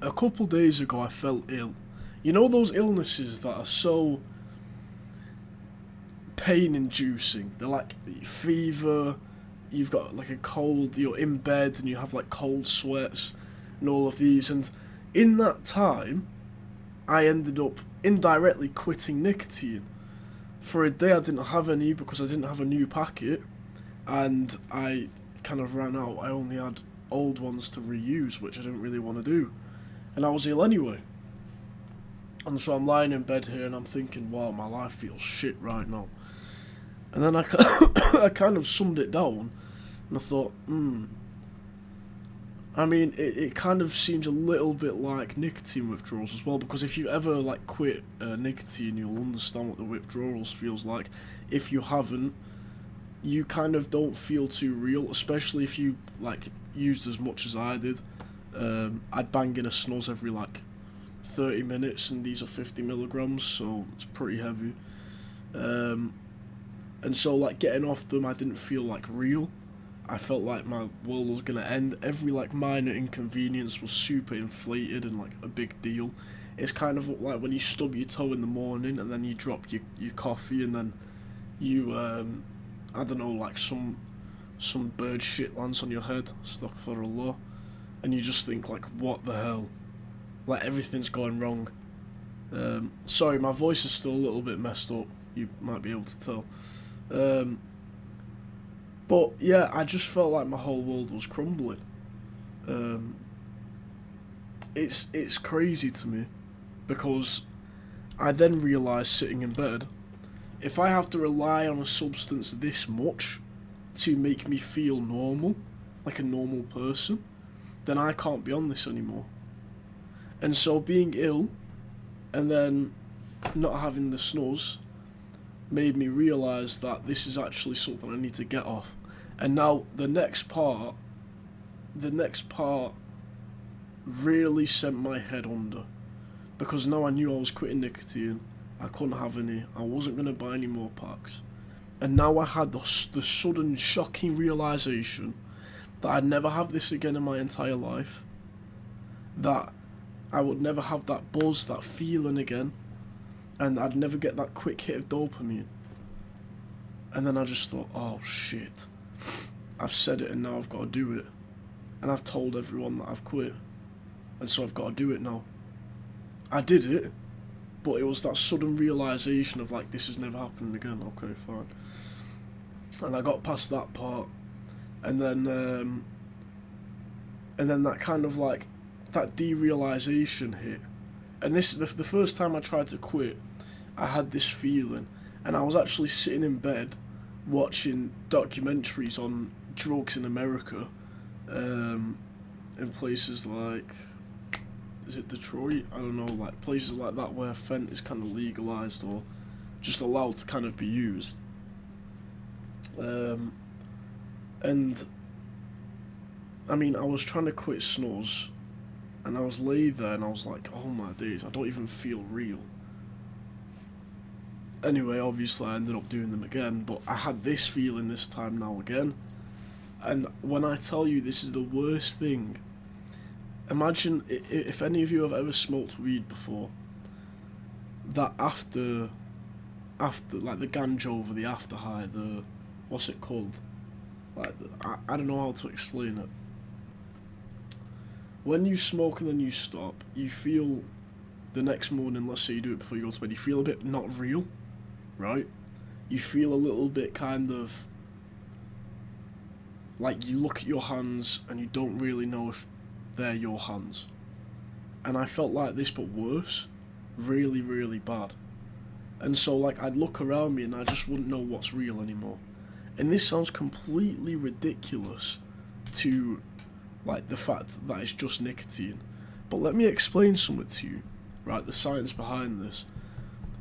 A couple days ago, I felt ill. You know those illnesses that are so pain inducing? They're like fever, you've got like a cold, you're in bed and you have like cold sweats and all of these. And in that time, I ended up indirectly quitting nicotine. For a day, I didn't have any because I didn't have a new packet, and I kind of ran out. I only had old ones to reuse, which I didn't really want to do. And I was ill anyway. And so I'm lying in bed here and I'm thinking, wow, my life feels shit right now. And then I kind of summed it down and I thought, I mean, it kind of seems a little bit like nicotine withdrawals as well, because if you ever like quit nicotine, you'll understand what the withdrawals feels like. If you haven't, you kind of don't feel too real, especially if you like used as much as I did. I'd bang in a snus every like 30 minutes, and these are 50 milligrams, so it's pretty heavy. And so like getting off them, I didn't feel like real. I felt like my world was gonna end. Every like minor inconvenience was super inflated and like a big deal. It's kind of like when you stub your toe in the morning and then you drop your coffee and then you I don't know, like some bird shit lands on your head, astaghfirullah, and you just think like, what the hell? Like everything's going wrong. Sorry, my voice is still a little bit messed up. You might be able to tell. But yeah, I just felt like my whole world was crumbling. It's crazy to me, because I then realised sitting in bed, if I have to rely on a substance this much to make me feel normal, like a normal person, then I can't be on this anymore. And so being ill, and then not having the snus, made me realise that this is actually something I need to get off. And now the next part really sent my head under, because now I knew I was quitting nicotine. I couldn't have any. I wasn't going to buy any more packs. And now I had the sudden shocking realisation that I'd never have this again in my entire life. That I would never have that buzz, that feeling again. And I'd never get that quick hit of dopamine. And then I just thought, oh shit. I've said it and now I've got to do it. And I've told everyone that I've quit. And so I've got to do it now. I did it, but it was that sudden realisation of like, this is never happening again. Okay, fine. And I got past that part. And then that kind of like, that derealisation hit. And this is the first time I tried to quit, I had this feeling. And I was actually sitting in bed watching documentaries on drugs in America, in places like, is it Detroit? I don't know, like places like that where Fent is kind of legalised or just allowed to kind of be used. And I mean, I was trying to quit snus, and I was laid there and I was like, oh my days, I don't even feel real. Anyway, obviously I ended up doing them again, but I had this feeling this time now again. And when I tell you this is the worst thing, imagine if any of you have ever smoked weed before, that after like the ganja over, the after high, the, what's it called? Like, I don't know how to explain it. When you smoke and then you stop, you feel the next morning, let's say you do it before you go to bed, you feel a bit not real, right? You feel a little bit kind of like you look at your hands and you don't really know if they're your hands. And I felt like this, but worse. Really, really bad. And so like I'd look around me and I just wouldn't know what's real anymore. And this sounds completely ridiculous to like the fact that it's just nicotine. But let me explain something to you, right? The science behind this.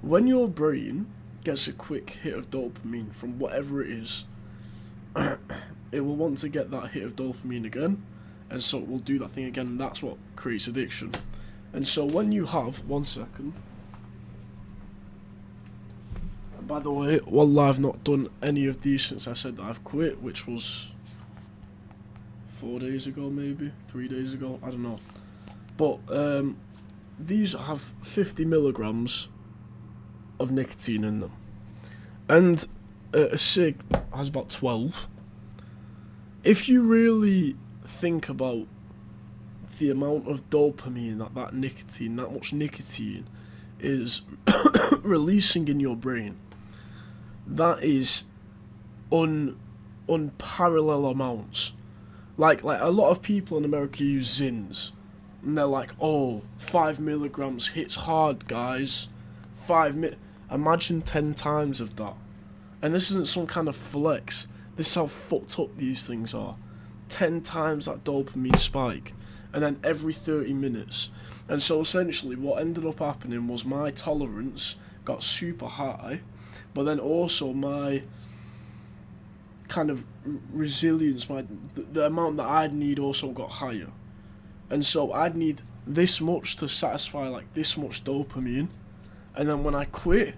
When your brain gets a quick hit of dopamine from whatever it is, it will want to get that hit of dopamine again, and so it will do that thing again, and that's what creates addiction. And so when you have, 1 second, and by the way, wallah, I've not done any of these since I said that I've quit, which was 4 days ago, maybe 3 days ago, I don't know. But these have 50 milligrams of nicotine in them, and a cig has about 12. If you really think about the amount of dopamine that nicotine, that much nicotine, is releasing in your brain, that is unparalleled amounts. Like a lot of people in America use zyns, and they're like, oh, 5 milligrams hits hard, guys. Imagine 10 times of that. And this isn't some kind of flex. This is how fucked up these things are. 10 times that dopamine spike, and then every 30 minutes. And so essentially what ended up happening was my tolerance got super high, but then also my kind of resilience, the amount that I'd need also got higher. And so I'd need this much to satisfy like this much dopamine, and then when I quit,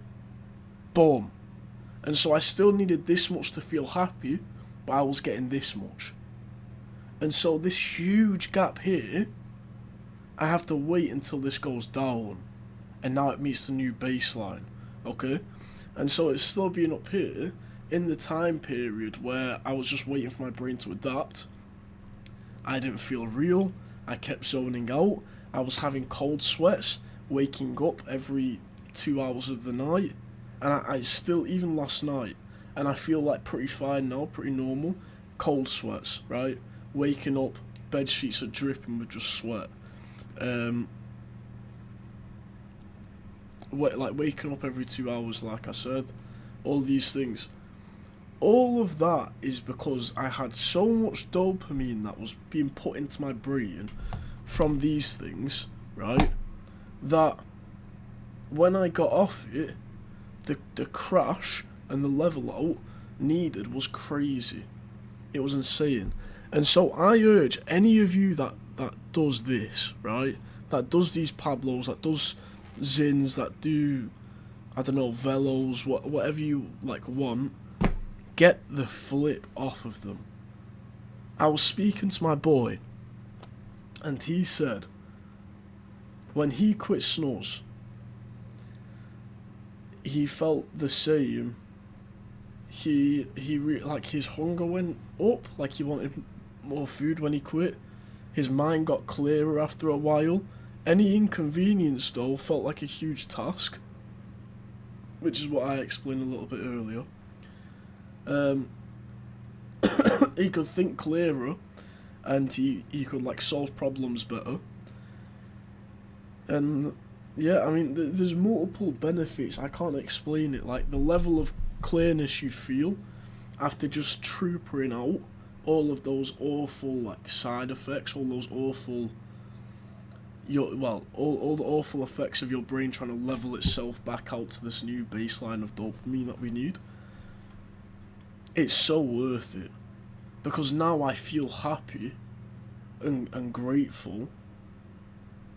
boom. And so I still needed this much to feel happy, but I was getting this much. And so this huge gap here, I have to wait until this goes down, and now it meets the new baseline, okay? And so it's still being up here in the time period where I was just waiting for my brain to adapt. I didn't feel real, I kept zoning out, I was having cold sweats, waking up every 2 hours of the night, and I still, even last night, and I feel like pretty fine now, pretty normal, cold sweats, right? Waking up, bed sheets are dripping with just sweat. Waking up every 2 hours, like I said, all these things. All of that is because I had so much dopamine that was being put into my brain from these things, right? That when I got off it, the crash and the level out needed was crazy. It was insane. And so I urge any of you that does this, right? That does these Pablos, that does Zyns, that do, I don't know, Velos, whatever you like want, get the flip off of them. I was speaking to my boy, and he said, when he quit snus, he felt the same. Like his hunger went up, like he wanted more food when he quit. His mind got clearer after a while. Any inconvenience though felt like a huge task, which is what I explained a little bit earlier. He could think clearer, and he could like solve problems better. And yeah, I mean, there's multiple benefits. I can't explain it. Like the level of clearness you'd feel after just troopering out all of those awful like side effects, all those awful all the awful effects of your brain trying to level itself back out to this new baseline of dopamine that we need. It's so worth it, because now I feel happy and grateful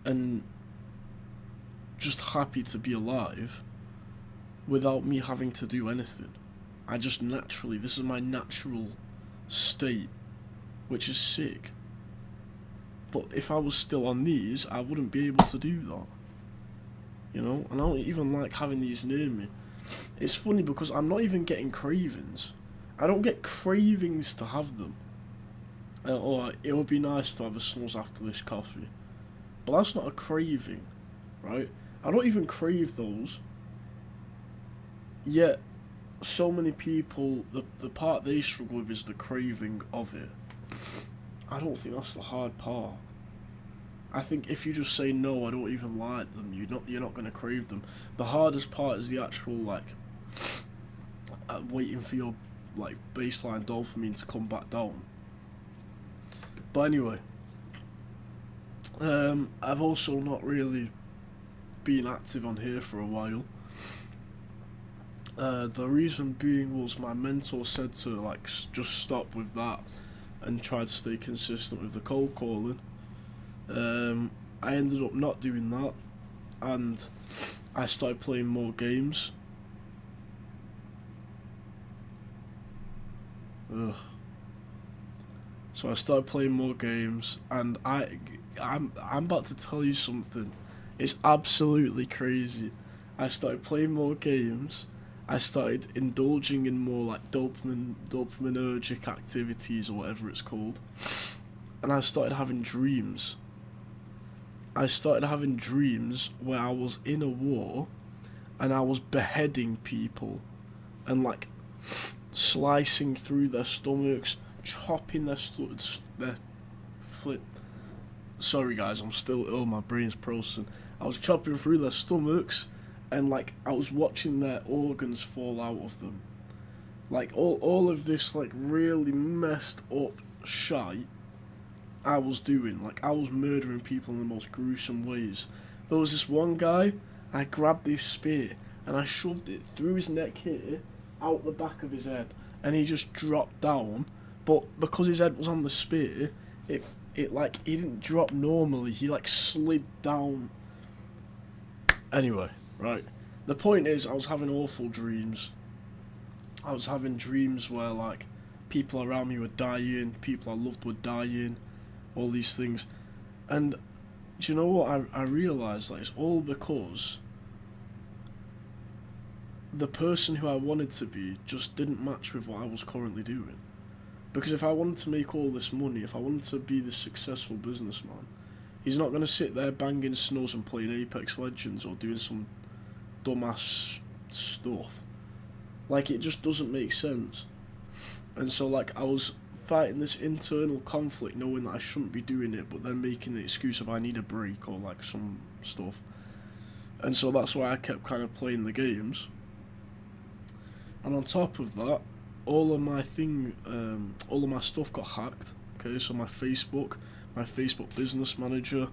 and just happy to be alive without me having to do anything. I just naturally, this is my natural state, which is sick. But if I was still on these, I wouldn't be able to do that. You know? And I don't even like having these near me. It's funny because I'm not even getting cravings. I don't get cravings to have them. Or it would be nice to have a snus after this coffee. But that's not a craving, right? I don't even crave those. Yet, so many people, the part they struggle with is the craving of it. I don't think that's the hard part. I think if you just say no, I don't even like them, you're not gonna crave them. The hardest part is the actual like waiting for your like baseline dopamine to come back down. But anyway, I've also not really been active on here for a while. The reason being was my mentor said to like just stop with that and try to stay consistent with the cold calling. I ended up not doing that, and I started playing more games. So I started playing more games, and I'm about to tell you something. It's absolutely crazy. I started playing more games. I started indulging in more like dopaminergic activities or whatever it's called. And I started having dreams. I started having dreams where I was in a war and I was beheading people and like slicing through their stomachs, chopping their flip. Sorry guys, I'm still ill. My brain's processing. I was chopping through their stomachs, and like I was watching their organs fall out of them. Like all of this like really messed up shite I was doing. Like I was murdering people in the most gruesome ways. There was this one guy. I grabbed this spear and I shoved it through his neck here, out the back of his head, and he just dropped down. But because his head was on the spear, it like he didn't drop normally. He like slid down. Anyway, right. The point is, I was having awful dreams. I was having dreams where like people around me were dying, people I loved were dying, all these things, and do you know what? I realised that it's all because the person who I wanted to be just didn't match with what I was currently doing. Because if I wanted to make all this money, if I wanted to be this successful businessman, he's not going to sit there banging snows and playing Apex Legends or doing some dumbass stuff. Like, it just doesn't make sense. And so, like, I was fighting this internal conflict, knowing that I shouldn't be doing it, but then making the excuse of I need a break or, like, some stuff. And so that's why I kept kind of playing the games. And on top of that, all of my stuff got hacked. Okay, so my Facebook business manager.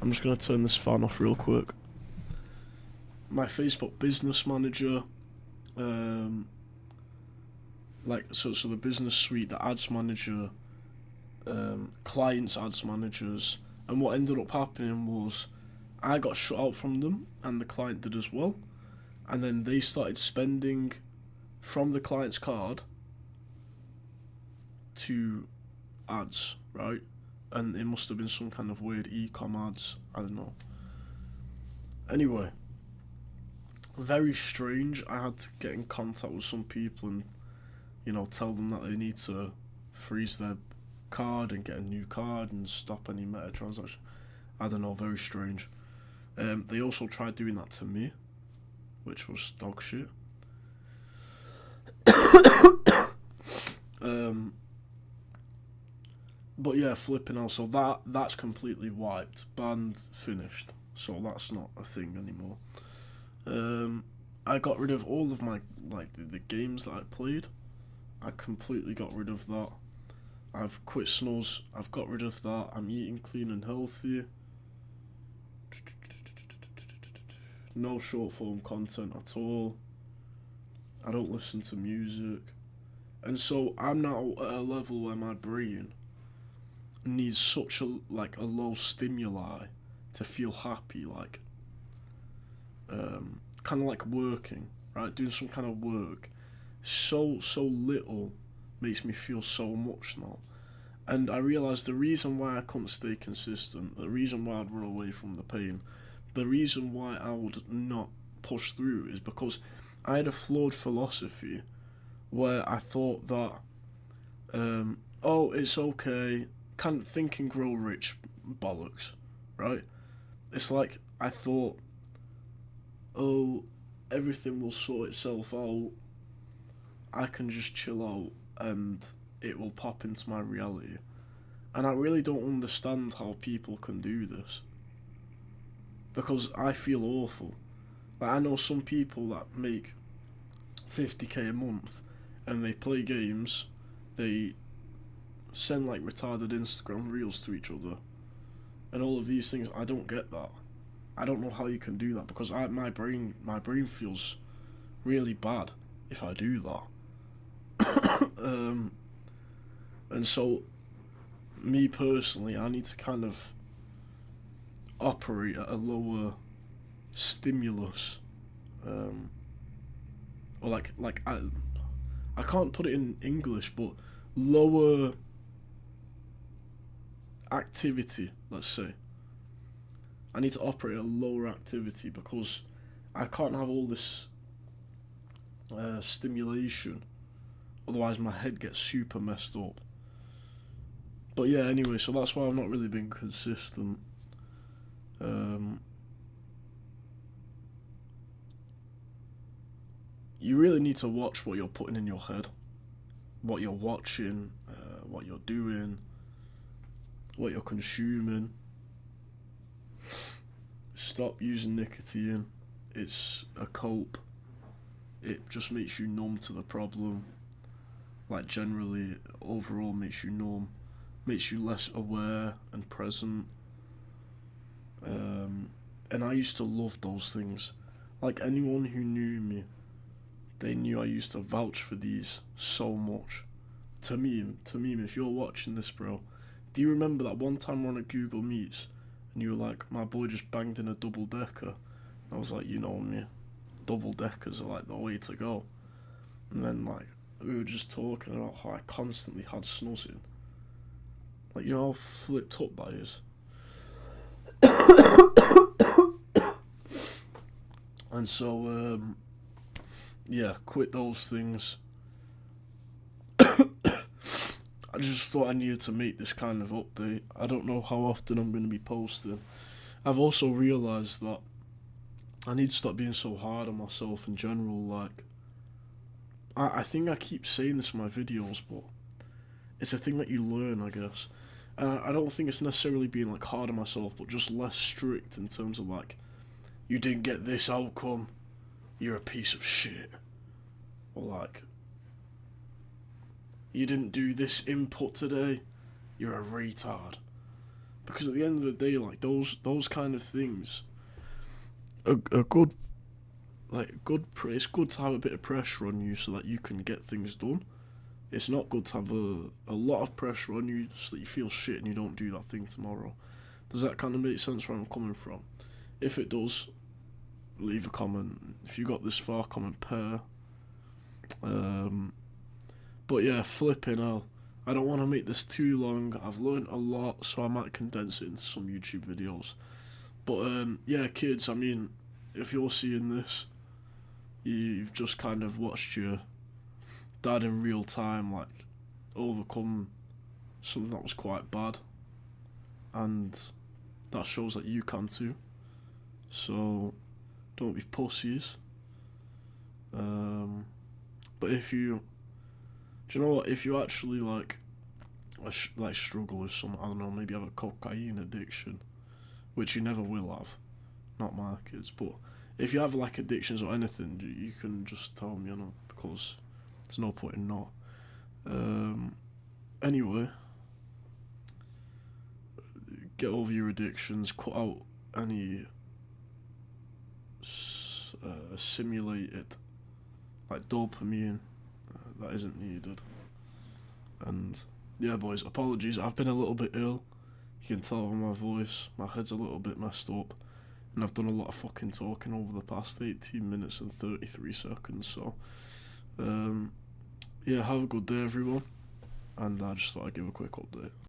I'm just gonna turn this fan off real quick. My Facebook business manager, so the business suite, the ads manager, clients ads managers, and what ended up happening was I got shut out from them, and the client did as well, and then they started spending from the client's card to ads, right? And it must have been some kind of weird e-com ads, I don't know. Anyway, very strange. I had to get in contact with some people and, tell them that they need to freeze their card and get a new card and stop any meta transaction. I don't know, very strange. They also tried doing that to me, which was dog shit. But yeah, flipping out. So that's completely wiped, banned, finished. So that's not a thing anymore. I got rid of all of my the games that I played. I completely got rid of that. I've quit snows. I've got rid of that. I'm eating clean and healthy. No short form content at all. I don't listen to music. And so I'm now at a level where my brain needs such a low stimuli to feel happy, kind of like working, right? Doing some kind of work. So little makes me feel so much now. And I realised the reason why I couldn't stay consistent, the reason why I'd run away from the pain, the reason why I would not push through is because I had a flawed philosophy where I thought that, it's okay, can't think and grow rich bollocks, right? It's like I thought, everything will sort itself out, I can just chill out and it will pop into my reality. And I really don't understand how people can do this, because I feel awful. Like, I know some people that make 50k a month and they play games, they send like retarded Instagram reels to each other and all of these things. I don't get that. I don't know how you can do that, because my brain feels really bad if I do that. And so, me personally, I need to kind of operate at a lower stimulus, or I can't put it in English, but lower activity, let's say. I need to operate at a lower activity because I can't have all this stimulation, otherwise my head gets super messed up. But yeah, anyway, so that's why I've not really been consistent. You really need to watch what you're putting in your head, what you're watching, what you're doing, what you're consuming. Stop using nicotine. It's a cope. It just makes you numb to the problem. Like, generally, overall makes you numb, makes you less aware and present. And I used to love those things. Like, anyone who knew me, they knew I used to vouch for these so much. Tamim, if you're watching this, bro, do you remember that one time we're on a Google Meets and you were like, my boy just banged in a double decker? And I was like, you know me, double deckers are like the way to go. And then, like, we were just talking about how I constantly had snuzzing. Like, you know how flipped up that is? And so, yeah, quit those things. I just thought I needed to make this kind of update. I don't know how often I'm going to be posting. I've also realised that I need to stop being so hard on myself in general. Like, I think I keep saying this in my videos, but it's a thing that you learn, I guess. And I don't think it's necessarily being, like, hard on myself, but just less strict in terms of, like, you didn't get this outcome, you're a piece of shit. Or, like, you didn't do this input today, you're a retard. Because at the end of the day, like, those kind of things are good. Like, it's good to have a bit of pressure on you so that you can get things done. It's not good to have a lot of pressure on you so that you feel shit and you don't do that thing tomorrow. Does that kind of make sense where I'm coming from? If it does, leave a comment. If you got this far, comment pair. But yeah, flipping hell. I don't want to make this too long. I've learned a lot, so I might condense it into some YouTube videos. But yeah, kids, I mean, if you're seeing this, you've just kind of watched your dad in real time, like, overcome something that was quite bad. And that shows that you can too. So, don't be pussies. But if you... Do you know what? If you actually, like struggle with some, I don't know, maybe have a cocaine addiction, which you never will have, not my kids, but if you have, like, addictions or anything, you can just tell me, you know, because there's no point in not. Anyway, get over your addictions, cut out any simulated, like, dopamine that isn't needed. And yeah, boys, apologies, I've been a little bit ill. You can tell by my voice, my head's a little bit messed up, and I've done a lot of fucking talking over the past 18 minutes and 33 seconds, so yeah, have a good day, everyone, and I just thought I'd give a quick update.